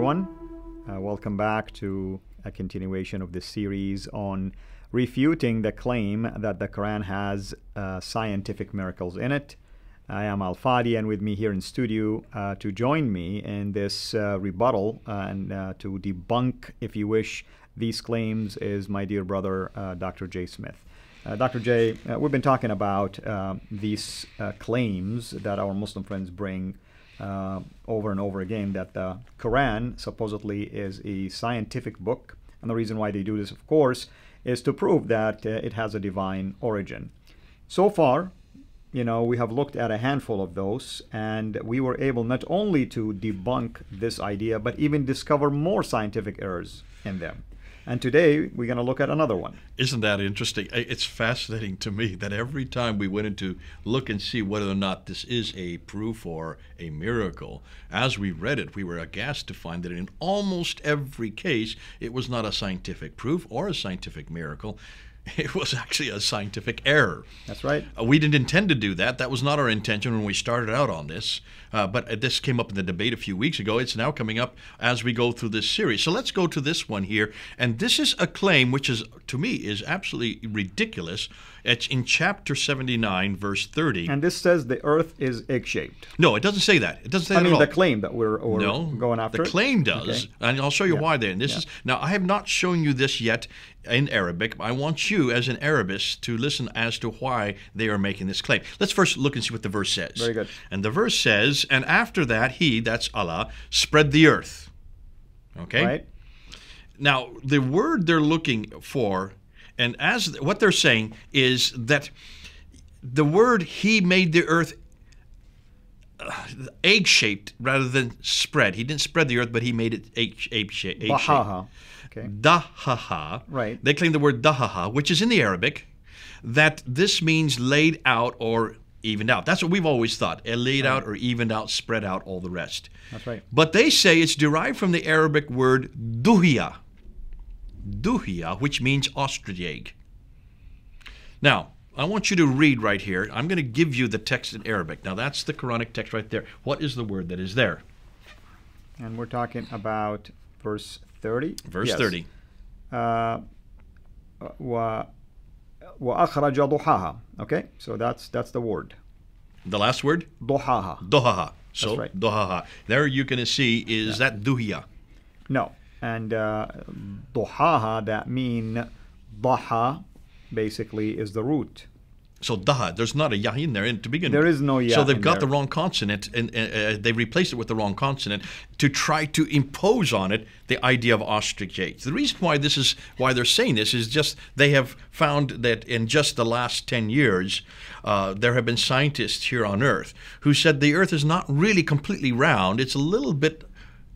everyone. Welcome back to a continuation of this series on refuting the claim that the Quran has scientific miracles in it. I am Fadi, and with me here in studio to join me in this rebuttal and to debunk, if you wish, these claims is my dear brother, Dr. J. Smith. Dr. J, we've been talking about these claims that our Muslim friends bring over and over again, that the Quran supposedly is a scientific book. And the reason why they do this, of course, is to prove that it has a divine origin. So far, you know, we have looked at a handful of those, and we were able not only to debunk this idea, but even discover more scientific errors in them. And today, we're going to look at another one. Isn't that interesting? It's fascinating to me that every time we went in to look and see whether or not this is a proof or a miracle, as we read it, we were aghast to find that in almost every case, it was not a scientific proof or a scientific miracle. It was actually a scientific error. That's right. We didn't intend to do that. That was not our intention when we started out on this. But this came up in the debate a few weeks ago. It's now coming up as we go through this series. So let's go to this one here. And this is a claim which is, to me, is absolutely ridiculous. It's in chapter 79, verse 30. And this says the earth is egg-shaped. No, it doesn't say that. It doesn't say that at all. the claim that we're going after. The claim does. Okay. And I'll show you why then. Now, I have not shown you this yet in Arabic. I want you, as an Arabist, to listen as to why they are making this claim. Let's first look and see what the verse says. Very good. And the verse says, and after that, he, that's Allah, spread the earth. Okay? Right. Now, the word they're looking for, and as what they're saying is that the word he made the earth egg-shaped rather than spread. He didn't spread the earth, but he made it egg-shaped. Dahaha. Okay. Dahaha. Right. They claim the word dahaha, which is in the Arabic, that this means laid out or evened out. That's what we've always thought. Laid out or evened out, spread out, all the rest. That's right. But they say it's derived from the Arabic word duhiya. Duhiya, which means ostrich egg. Now, I want you to read right here. I'm going to give you the text in Arabic. Now, that's the Quranic text right there. What is the word that is there? And we're talking about verse 30? Verse 30. وَأَخْرَجَ ضُحَاهَا. Okay, so that's the word. The last word? ضُحَاهَا. Dohaha. So, That's right. Dohaha. There you can see, is that duhiya? No. And ضُحَاهَا, that mean ضَحَى, basically is the root. So daha, there's not a yah in there to begin with. There is no yah. So they've in got there. the wrong consonant, and they replaced it with the wrong consonant to try to impose on it the idea of ostrich eggs. The reason why they're saying this is just they have found that in just the last 10 years, there have been scientists here on Earth who said the Earth is not really completely round. It's a little bit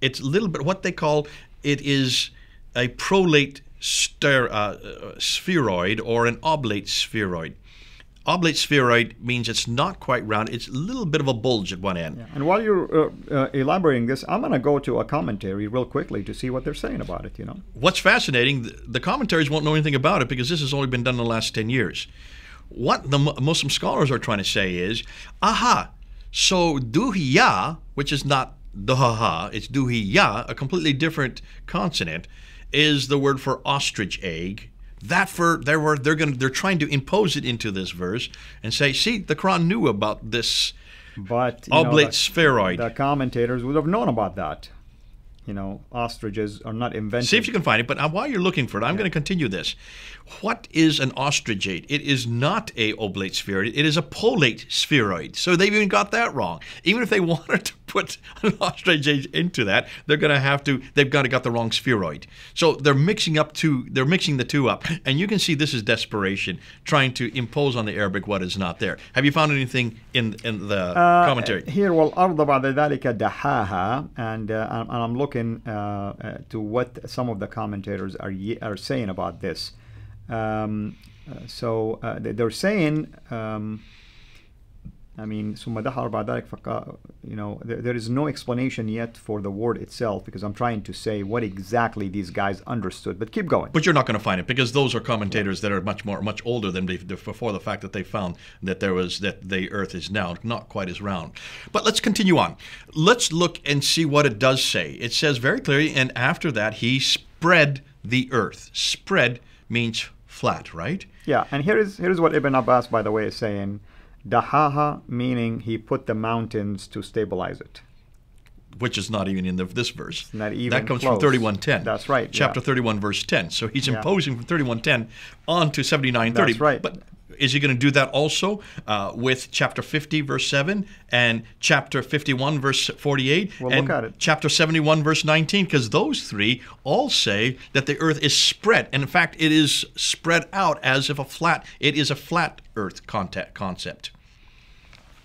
what they call, it is a prolate spheroid or an oblate spheroid. Oblate spheroid means it's not quite round. It's a little bit of a bulge at one end. Yeah. And while you're elaborating this, I'm going to go to a commentary real quickly to see what they're saying about it, you know. What's fascinating, the commentaries won't know anything about it because this has only been done in the last 10 years. What the Muslim scholars are trying to say is, aha, so duhiya, which is not duhaha, it's duhiya, a completely different consonant, is the word for ostrich egg. They're trying to impose it into this verse and say, see, the Quran knew about this oblate spheroid. The commentators would have known about that. You know, ostriches are not invented. See if you can find it. But while you're looking for it, I'm going to continue this. What is an ostrich egg? It is not a oblate spheroid. It is a polate spheroid. So they've even got that wrong. Even if they wanted to put an ostrich egg into that, they've got to got the wrong spheroid. So they're mixing the two up. And you can see this is desperation, trying to impose on the Arabic what is not there. Have you found anything in the commentary? Here, وَالْأَرْضَ بَعْدَ ذَلِكَ دَحَاهَا, and I'm looking to what some of the commentators are saying about this. They're saying I mean, ثم دحر بعد ذلك there is no explanation yet for the word itself, because I'm trying to say what exactly these guys understood. But keep going. But you're not going to find it, because those are commentators that are much older than before the fact that they found that the Earth is now not quite as round. But let's continue on. Let's look and see what it does say. It says very clearly, and after that he spread the earth. Spread means flat, right? Yeah, and here's what Ibn Abbas, by the way, is saying. Dahaha, meaning he put the mountains to stabilize it. Which is not even in this verse. Not even that comes close. from 31:10. That's right. Chapter 31, verse 10. So he's imposing from 31:10 on to 79:30. That's right. But is he going to do that also with chapter 50, verse 7, and chapter 51, verse 48, we'll and look at it. chapter 71, verse 19? Because those three all say that the earth is spread. And in fact, it is spread out as if it is a flat earth concept.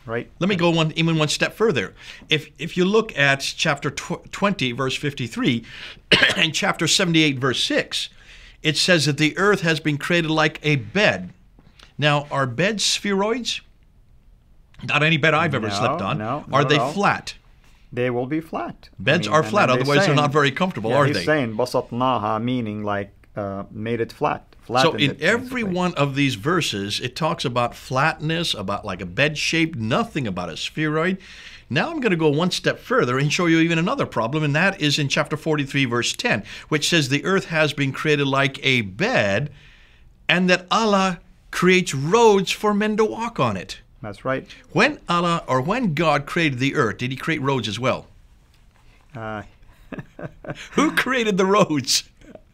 Right. Let me go even one step further. If you look at chapter 20, verse 53, and chapter 78, verse 6, it says that the earth has been created like a bed. Now, are beds spheroids? Not any bed I've ever slept on. No, are they flat? They will be flat. Beds are flat, otherwise they're not very comfortable, are they? He's saying basatnaha, meaning like made it flat. So in every one of these verses, it talks about flatness, about like a bed shape, nothing about a spheroid. Now I'm going to go one step further and show you even another problem, and that is in chapter 43, verse 10, which says the earth has been created like a bed, and that Allah creates roads for men to walk on it. That's right. When God created the earth, did he create roads as well? Who created the roads?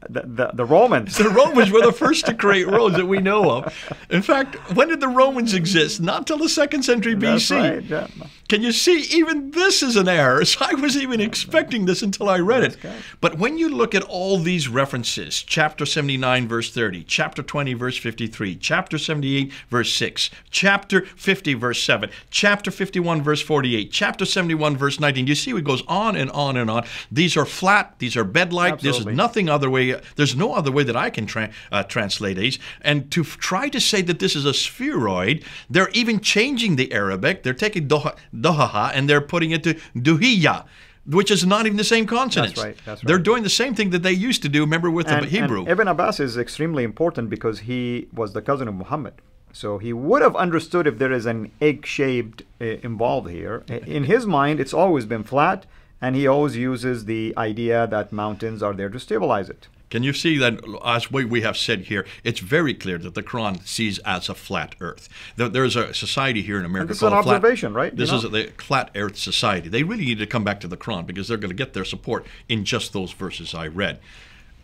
The Romans. The Romans were the first to create roads that we know of. In fact, when did the Romans exist? Not till the 2nd century BC. That's right, yeah. Can you see, even this is an error. So I wasn't even expecting this until I read it. But when you look at all these references, chapter 79, verse 30, chapter 20, verse 53, chapter 78, verse 6, chapter 50, verse 7, chapter 51, verse 48, chapter 71, verse 19, you see it goes on and on and on. These are flat, these are bed-like, there's nothing other way, there's no other way that I can translate these. And to try to say that this is a spheroid, they're even changing the Arabic. They're taking dohaha and they're putting it to duhiya, which is not even the same consonants. That's right. They're doing the same thing that they used to do, remember, with the Hebrew. And Ibn Abbas is extremely important because he was the cousin of Muhammad. So he would have understood if there is an egg-shaped involved here. In his mind, it's always been flat, and he always uses the idea that mountains are there to stabilize it. Can you see that, as we have said here, it's very clear that the Quran sees as a flat earth. There's a society here in America called an observation, right? This is the Flat Earth Society. They really need to come back to the Quran because they're going to get their support in just those verses I read.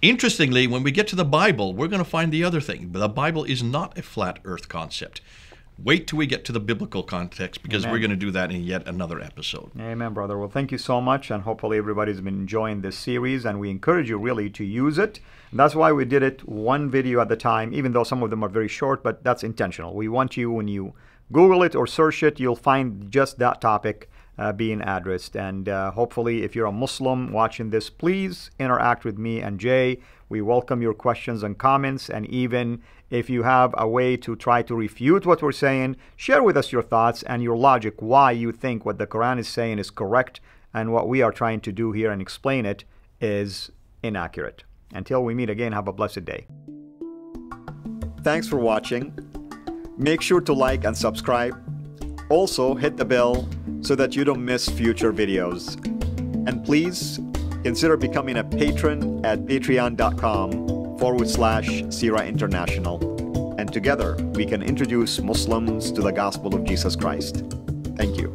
Interestingly, when we get to the Bible, we're going to find the other thing. The Bible is not a flat earth concept. Wait till we get to the biblical context because we're going to do that in yet another episode. Amen, brother. Well, thank you so much, and hopefully everybody's been enjoying this series, and we encourage you really to use it. And that's why we did it one video at a time, even though some of them are very short, but that's intentional. We want you, when you Google it or search it, you'll find just that topic being addressed. And hopefully, if you're a Muslim watching this, please interact with me and Jay. We welcome your questions and comments, and even if you have a way to try to refute what we're saying, share with us your thoughts and your logic, why you think what the Quran is saying is correct and what we are trying to do here and explain it is inaccurate. Until we meet again, have a blessed day. Thanks for watching. Make sure to like and subscribe. Also, hit the bell so that you don't miss future videos. And please consider becoming a patron at patreon.com/CIRA International. And together we can introduce Muslims to the gospel of Jesus Christ. Thank you.